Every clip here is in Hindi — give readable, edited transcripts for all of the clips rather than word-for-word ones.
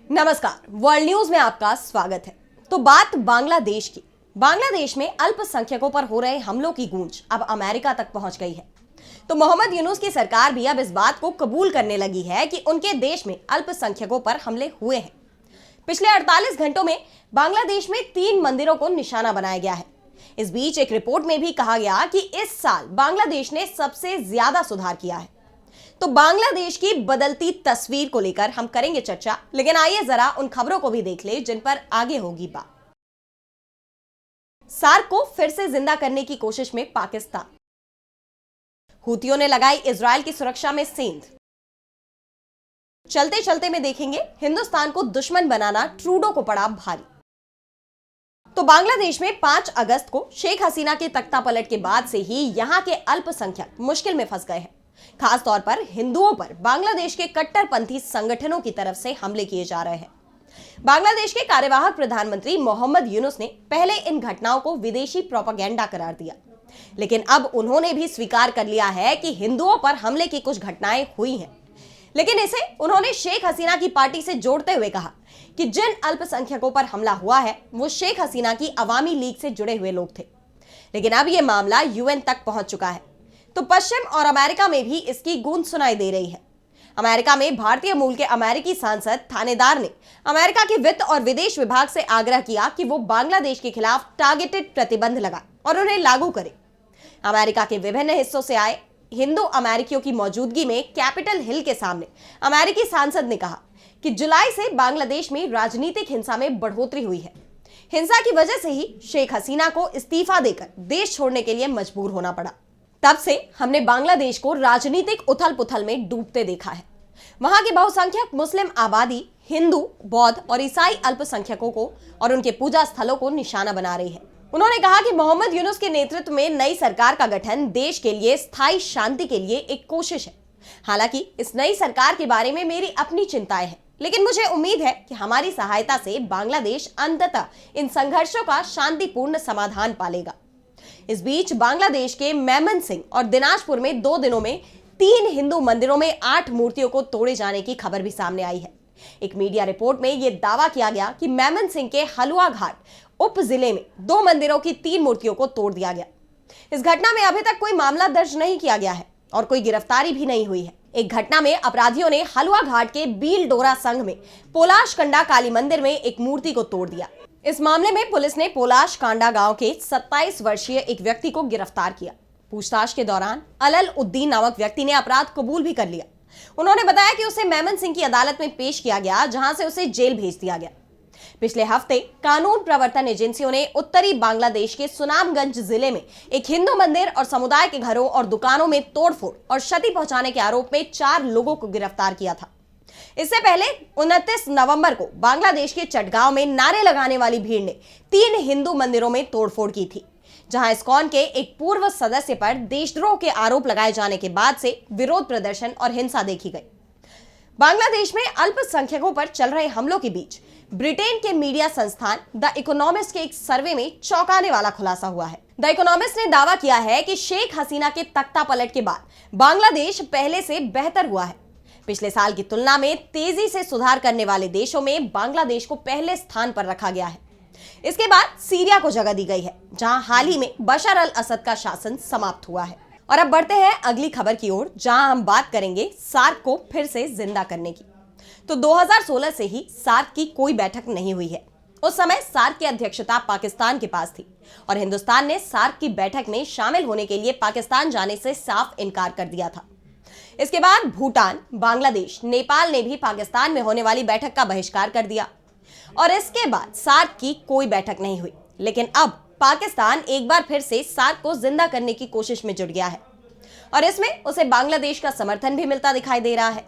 नमस्कार, वर्ल्ड न्यूज में आपका स्वागत है। तो बात बांग्लादेश की। बांग्लादेश में अल्पसंख्यकों पर हो रहे हमलों की गूंज अब अमेरिका तक पहुंच गई है। तो मोहम्मद यूनुस की सरकार भी अब इस बात को कबूल करने लगी है कि उनके देश में अल्पसंख्यकों पर हमले हुए हैं। पिछले 48 घंटों में बांग्लादेश में 3 मंदिरों को निशाना बनाया गया है। इस बीच एक रिपोर्ट में भी कहा गया कि इस साल बांग्लादेश ने सबसे ज्यादा सुधार किया है। तो बांग्लादेश की बदलती तस्वीर को लेकर हम करेंगे चर्चा, लेकिन आइए जरा उन खबरों को भी देख ले जिन पर आगे होगी बात। सार्क को फिर से जिंदा करने की कोशिश में पाकिस्तान। हूतियों ने लगाई इजरायल की सुरक्षा में सेंध। चलते चलते में देखेंगे हिंदुस्तान को दुश्मन बनाना ट्रूडो को पड़ा भारी। तो बांग्लादेश में 5 अगस्त को शेख हसीना के तख्ता पलट के बाद से ही यहां के अल्पसंख्यक मुश्किल में फंस गए हैं। खास तौर पर हिंदुओं पर बांग्लादेश के कट्टरपंथी संगठनों की तरफ से हमले किए जा रहे हैं। बांग्लादेश के कार्यवाहक प्रधानमंत्री मोहम्मद यूनुस ने पहले इन घटनाओं को विदेशी प्रोपेगेंडा करार दिया, लेकिन अब उन्होंने भी स्वीकार कर लिया है कि हिंदुओं पर हमले की कुछ घटनाएं हुई हैं। लेकिन इसे उन्होंने शेख हसीना की पार्टी से जोड़ते हुए कहा कि जिन अल्पसंख्यकों पर हमला हुआ है वो शेख हसीना की अवामी लीग से जुड़े हुए लोग थे। लेकिन अब यह मामला यूएन तक पहुंच चुका है। तो पश्चिम और अमेरिका में भी इसकी गूंज सुनाई दे रही है। अमेरिका में भारतीय मूल के अमेरिकी सांसद थानेदार ने अमेरिका के वित्त और विदेश विभाग से आग्रह किया कि वो बांग्लादेश के खिलाफ टारगेटेड प्रतिबंध लगाए और उन्हें लागू करे। अमेरिका के विभिन्न हिस्सों से आए हिंदू अमेरिकियों की मौजूदगी में कैपिटल हिल के सामने अमेरिकी सांसद ने कहा कि जुलाई से बांग्लादेश में राजनीतिक हिंसा में बढ़ोतरी हुई है। हिंसा की वजह से ही शेख हसीना को इस्तीफा देकर देश छोड़ने के लिए मजबूर होना पड़ा। तब से हमने बांग्लादेश को राजनीतिक उथल पुथल में डूबते देखा है। वहां की बहुसंख्यक मुस्लिम आबादी हिंदू, बौद्ध और ईसाई अल्पसंख्यकों को और उनके पूजा स्थलों को निशाना बना रही है। उन्होंने कहा कि मोहम्मद यूनुस के नेतृत्व में नई सरकार का गठन देश के लिए स्थायी शांति के लिए एक कोशिश है। हालांकि इस नई सरकार के बारे में मेरी अपनी चिंताएं हैं, लेकिन मुझे उम्मीद है कि हमारी सहायता से बांग्लादेश अंततः इन संघर्षों का शांतिपूर्ण समाधान पालेगा। इस बीच बांग्लादेश के मेमनसिंह और दिनाजपुर में 2 दिनों में 3 हिंदू मंदिरों में 8 मूर्तियों को तोड़े जाने की खबर भी सामने आई है। एक मीडिया रिपोर्ट में यह दावा किया गया कि मेमनसिंह के हलुआ घाट उप जिले में 2 मंदिरों की 3 मूर्तियों को तोड़ दिया गया। इस घटना में अभी तक कोई मामला दर्ज नहीं किया गया है और कोई गिरफ्तारी भी नहीं हुई है। एक घटना में अपराधियों ने हलुआ घाट के बील डोरा संघ में पोलाश कंडा काली मंदिर में एक मूर्ति को तोड़ दिया। इस मामले में पुलिस ने पोलाश कांडा गांव के 27 वर्षीय एक व्यक्ति को गिरफ्तार किया। पूछताछ के दौरान अलल उद्दीन नामक व्यक्ति ने अपराध कबूल भी कर लिया। उन्होंने बताया कि उसे मेमनसिंह की अदालत में पेश किया गया, जहां से उसे जेल भेज दिया गया। पिछले हफ्ते कानून प्रवर्तन एजेंसियों ने उत्तरी बांग्लादेश के सुनामगंज जिले में एक हिंदू मंदिर और समुदाय के घरों और दुकानों में तोड़फोड़ और क्षति पहुंचाने के आरोप में 4 लोगों को गिरफ्तार किया था। इससे पहले 29 नवंबर को बांग्लादेश के चटगांव में नारे लगाने वाली भीड़ ने 3 हिंदू मंदिरों में तोड़फोड़ की थी, जहां इस्कॉन के एक पूर्व सदस्य पर देशद्रोह के आरोप लगाए जाने के बाद से विरोध प्रदर्शन और हिंसा देखी गई। बांग्लादेश में अल्पसंख्यकों पर चल रहे हमलों के बीच ब्रिटेन के मीडिया संस्थान द इकोनॉमिस्ट के एक सर्वे में चौंकाने वाला खुलासा हुआ है। द इकोनॉमिस्ट ने दावा किया है कि शेख हसीना के तख्ता पलट के बाद बांग्लादेश पहले से बेहतर हुआ है। पिछले साल की तुलना में तेजी से सुधार करने वाले देशों में बांग्लादेश को पहले स्थान पर रखा गया है। इसके बाद सीरिया को जगह दी गई है, जहां हाल ही में बशर अल असद का शासन समाप्त हुआ है। और अब बढ़ते हैं अगली खबर की ओर, जहां हम बात करेंगे सार्क को फिर से जिंदा करने की। तो 2016 से ही सार्क की कोई बैठक नहीं हुई है। उस समय सार्क की अध्यक्षता पाकिस्तान के पास थी और हिंदुस्तान ने सार्क की बैठक में शामिल होने के लिए पाकिस्तान जाने से साफ इनकार कर दिया था। इसके बाद भूटान, बांग्लादेश, नेपाल ने भी पाकिस्तान में होने वाली बैठक का बहिष्कार कर दिया और इसके बाद सार्क की कोई बैठक नहीं हुई। लेकिन अब पाकिस्तान एक बार फिर से सार्क को जिंदा करने की कोशिश में जुट गया है और इसमें उसे बांग्लादेश का समर्थन भी मिलता दिखाई दे रहा है।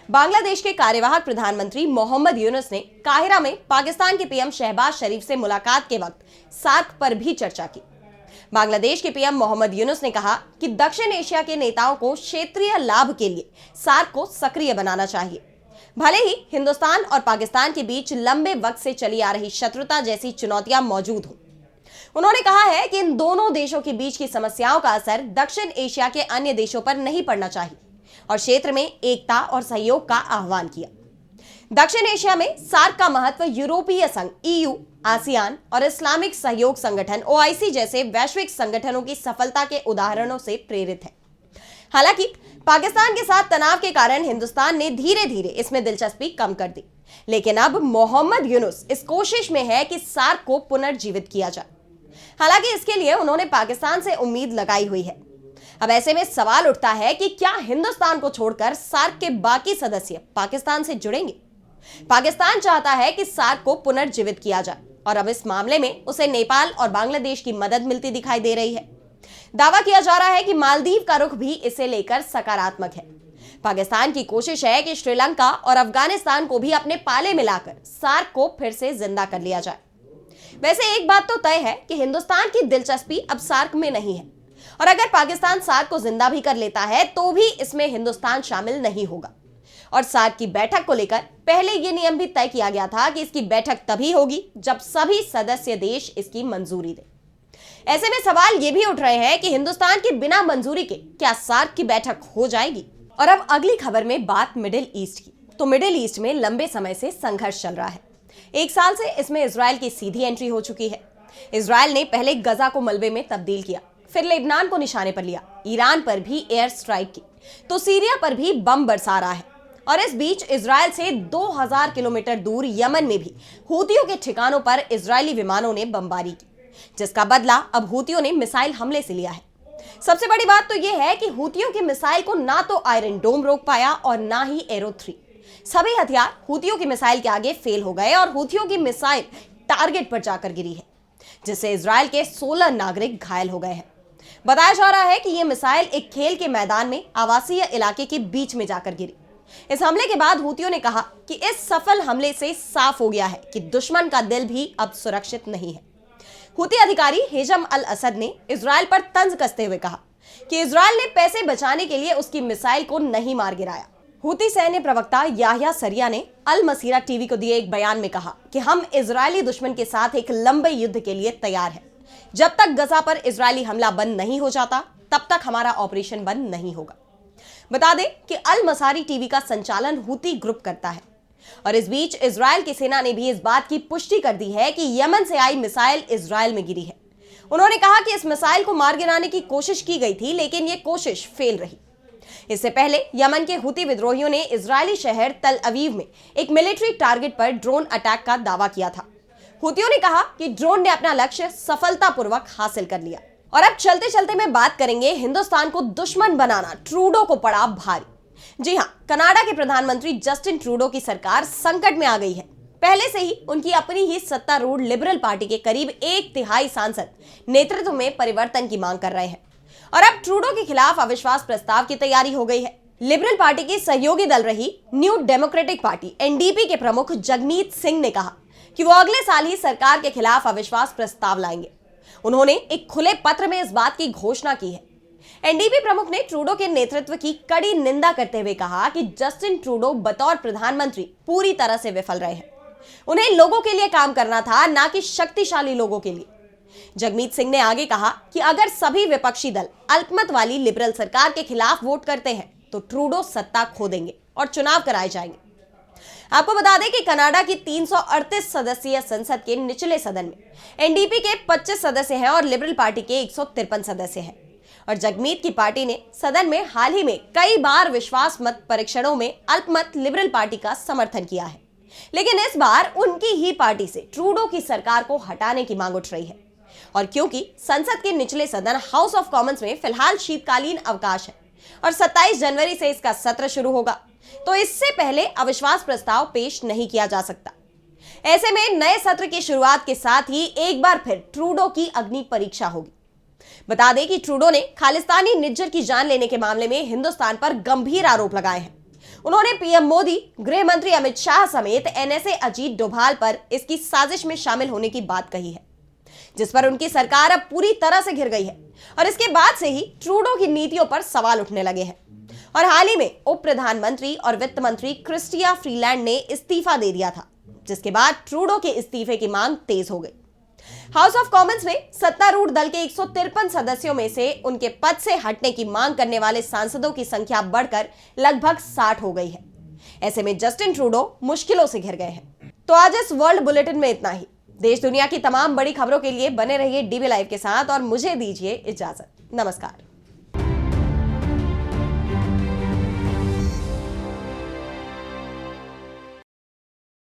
बांग्लादेश के कार्यवाहक प्रधानमंत्री मोहम्मद यूनुस ने काहिरा में पाकिस्तान के पीएम शहबाज शरीफ से मुलाकात के वक्त सार्क पर भी चर्चा की। बांग्लादेश के पीएम मोहम्मद यूनुस ने कहा कि दक्षिण एशिया के नेताओं को क्षेत्रीय लाभ के लिए सार्क को सक्रिय बनाना चाहिए। भले ही हिंदुस्तान और पाकिस्तान के बीच लंबे वक्त से चली आ रही शत्रुता जैसी चुनौतियां मौजूद हों, उन्होंने कहा है कि इन दोनों देशों के बीच की समस्याओं का असर दक्षिण एशिया के अन्य देशों पर नहीं पड़ना चाहिए और क्षेत्र में एकता और सहयोग का आह्वान किया। दक्षिण एशिया में सार्क का महत्व यूरोपीय संघ EU, आसियान और इस्लामिक सहयोग संगठन OIC जैसे वैश्विक संगठनों की सफलता के उदाहरणों से प्रेरित है। हालांकि पाकिस्तान के साथ तनाव के कारण हिंदुस्तान ने धीरे धीरे इसमें दिलचस्पी कम कर दी, लेकिन अब मोहम्मद यूनुस इस कोशिश में है कि सार्क को पुनर्जीवित किया जाए। हालांकि इसके लिए उन्होंने पाकिस्तान से उम्मीद लगाई हुई है। अब ऐसे में सवाल उठता है कि क्या हिंदुस्तान को छोड़कर सार्क के बाकी सदस्य पाकिस्तान से जुड़ेंगे? पाकिस्तान चाहता है कि सार्क को पुनर्जीवित किया जाए और अब इस मामले में उसे नेपाल और बांग्लादेश की मदद मिलती दिखाई दे रही है। दावा किया जा रहा है कि मालदीव का रुख भी इसे लेकर सकारात्मक है। पाकिस्तान की कोशिश है कि श्रीलंका और अफगानिस्तान को भी अपने पाले में लाकर सार्क को फिर से जिंदा कर लिया जाए। वैसे एक बात तो तय है कि हिंदुस्तान की दिलचस्पी अब सार्क में नहीं है, और अगर पाकिस्तान सार्क को जिंदा भी कर लेता है तो भी इसमें हिंदुस्तान शामिल नहीं होगा। और सार्क की बैठक को लेकर पहले यह नियम भी तय किया गया था कि इसकी बैठक तभी होगी जब सभी सदस्य देश इसकी मंजूरी दें। ऐसे में सवाल ये भी उठ रहे हैं कि हिंदुस्तान की बिना मंजूरी के क्या सार्क की बैठक हो जाएगी? और अब अगली खबर में बात मिडिल ईस्ट की। तो मिडिल ईस्ट में लंबे समय से संघर्ष चल रहा है। 1 साल से इसमें इजराइल की सीधी एंट्री हो चुकी है। इजराइल ने पहले गजा को मलबे में तब्दील किया, फिर लेबनान को निशाने पर लिया, ईरान पर भी एयर स्ट्राइक की, तो सीरिया पर भी बम बरसा रहा है। और इस बीच इजराइल से 2000 किलोमीटर दूर यमन में भी हूतियों के ठिकानों पर इजरायली विमानों ने बमबारी की, जिसका बदला अब हूतियों ने मिसाइल हमले से लिया है। सबसे बड़ी बात तो यह है कि हूतियों की मिसाइल को ना तो आयरन डोम रोक पाया और ना ही एरो 3। सभी हथियार हूतियों की मिसाइल के आगे फेल हो गए और हूतियों की मिसाइल टारगेट पर जाकर गिरी है, जिससे इजराइल के 16 नागरिक घायल हो गए हैं। बताया जा रहा है कि यह मिसाइल एक खेल के मैदान में आवासीय इलाके के बीच में जाकर गिरी। इस हमले के बाद हूतियों ने कहा कि इस सफल हमले से साफ हो गया है कि दुश्मन का दिल भी अब सुरक्षित नहीं है। हूती अधिकारी हेजम अल असद ने इजराइल पर तंज कसते हुए कहा कि इजराइल ने पैसे बचाने के लिए उसकी मिसाइल को नहीं मार गिराया। हूती सैन्य प्रवक्ता याह्या सरिया ने अल मसीरा टीवी को दिए एक बयान में कहा कि हम इजरायली दुश्मन के साथ एक लंबे युद्ध के लिए तैयार हैं। जब तक गजा पर इजरायली हमला बंद नहीं हो जाता तब तक हमारा ऑपरेशन बंद नहीं होगा। बता दें कि अल मसारी टीवी का संचालन हूती ग्रुप करता है। और इस बीच इजराइल की सेना ने भी इस बात की पुष्टि कर दी है कि यमन से आई मिसाइल इजराइल में गिरी है। उन्होंने कहा कि इस मिसाइल को मार गिराने की कोशिश की गई थी, लेकिन यह कोशिश फेल रही। इससे पहले यमन के हूती विद्रोहियों ने इजरायली शहर तल अवीव में एक मिलिट्री टारगेट पर ड्रोन अटैक का दावा किया था। हूतियों ने कहा कि ड्रोन ने अपना लक्ष्य सफलतापूर्वक हासिल कर लिया। और अब चलते चलते में बात करेंगे हिंदुस्तान को दुश्मन बनाना ट्रूडो को पड़ा भारी। जी हां, कनाडा के प्रधानमंत्री जस्टिन ट्रूडो की सरकार संकट में आ गई है। पहले से ही उनकी अपनी ही सत्तारूढ़ लिबरल पार्टी के करीब 1/3 सांसद नेतृत्व में परिवर्तन की मांग कर रहे हैं और अब ट्रूडो के खिलाफ अविश्वास प्रस्ताव की तैयारी हो गई है। लिबरल पार्टी की सहयोगी दल रही न्यू डेमोक्रेटिक पार्टी NDP के प्रमुख जगमीत सिंह ने कहा कि वो अगले साल ही सरकार के खिलाफ अविश्वास प्रस्ताव लाएंगे। उन्होंने एक खुले पत्र में इस बात की घोषणा की है। NDP प्रमुख ने ट्रूडो के नेतृत्व की कड़ी निंदा करते हुए कहा कि जस्टिन ट्रूडो बतौर प्रधानमंत्री पूरी तरह से विफल रहे हैं। उन्हें लोगों के लिए काम करना था, ना कि शक्तिशाली लोगों के लिए। जगमीत सिंह ने आगे कहा कि अगर सभी विपक्षी दल अल्पमत वाली लिबरल सरकार के खिलाफ वोट करते हैं तो ट्रूडो सत्ता खो देंगे और चुनाव कराए जाएंगे। आपको बता दें कि कनाडा की 338 सदस्यीय संसद के निचले सदन में NDP के 25 सदस्य हैं और लिबरल पार्टी के 153 सदस्य हैं। और जगमीत की पार्टी ने सदन में हाल ही में कई बार विश्वास मत परीक्षणों में अल्पमत लिबरल पार्टी का समर्थन किया है, लेकिन इस बार उनकी ही पार्टी से ट्रूडो की सरकार को हटाने की मांग उठ रही है। और क्योंकि संसद के निचले सदन हाउस ऑफ कॉमन्स में फिलहाल शीतकालीन अवकाश है और 27 जनवरी से इसका सत्र शुरू होगा, तो इससे पहले अविश्वास प्रस्ताव पेश नहीं किया जा सकता। ऐसे में नए सत्र की शुरुआत के साथ ही एक बार फिर ट्रूडो की अग्नि परीक्षा होगी। बता दें कि ट्रूडो ने खालिस्तानी निज्जर की जान लेने के मामले में हिंदुस्तान पर गंभीर आरोप लगाए हैं। उन्होंने पीएम मोदी, गृह मंत्री अमित शाह समेत NSA अजीत डोभाल पर इसकी साजिश में शामिल होने की बात कही है, जिस पर उनकी सरकार अब पूरी तरह से घिर गई है। और इसके बाद से ही ट्रूडो की नीतियों पर सवाल उठने लगे हैं। और हाल ही में उप प्रधानमंत्री और वित्त मंत्री क्रिस्टिया फ्रीलैंड ने इस्तीफा दे दिया था, जिसके बाद ट्रूडो के इस्तीफे की मांग तेज हो गई। हाउस ऑफ कॉमन्स में सत्तारूढ़ दल के 153 सदस्यों में से उनके पद से हटने की मांग करने वाले सांसदों की संख्या बढ़कर लगभग 60 हो गई है। ऐसे में जस्टिन ट्रूडो मुश्किलों से घिर गए हैं। तो आज इस वर्ल्ड बुलेटिन में इतना ही। देश दुनिया की तमाम बड़ी खबरों के लिए बने रहिए डीबी लाइव के साथ और मुझे दीजिए इजाजत। नमस्कार।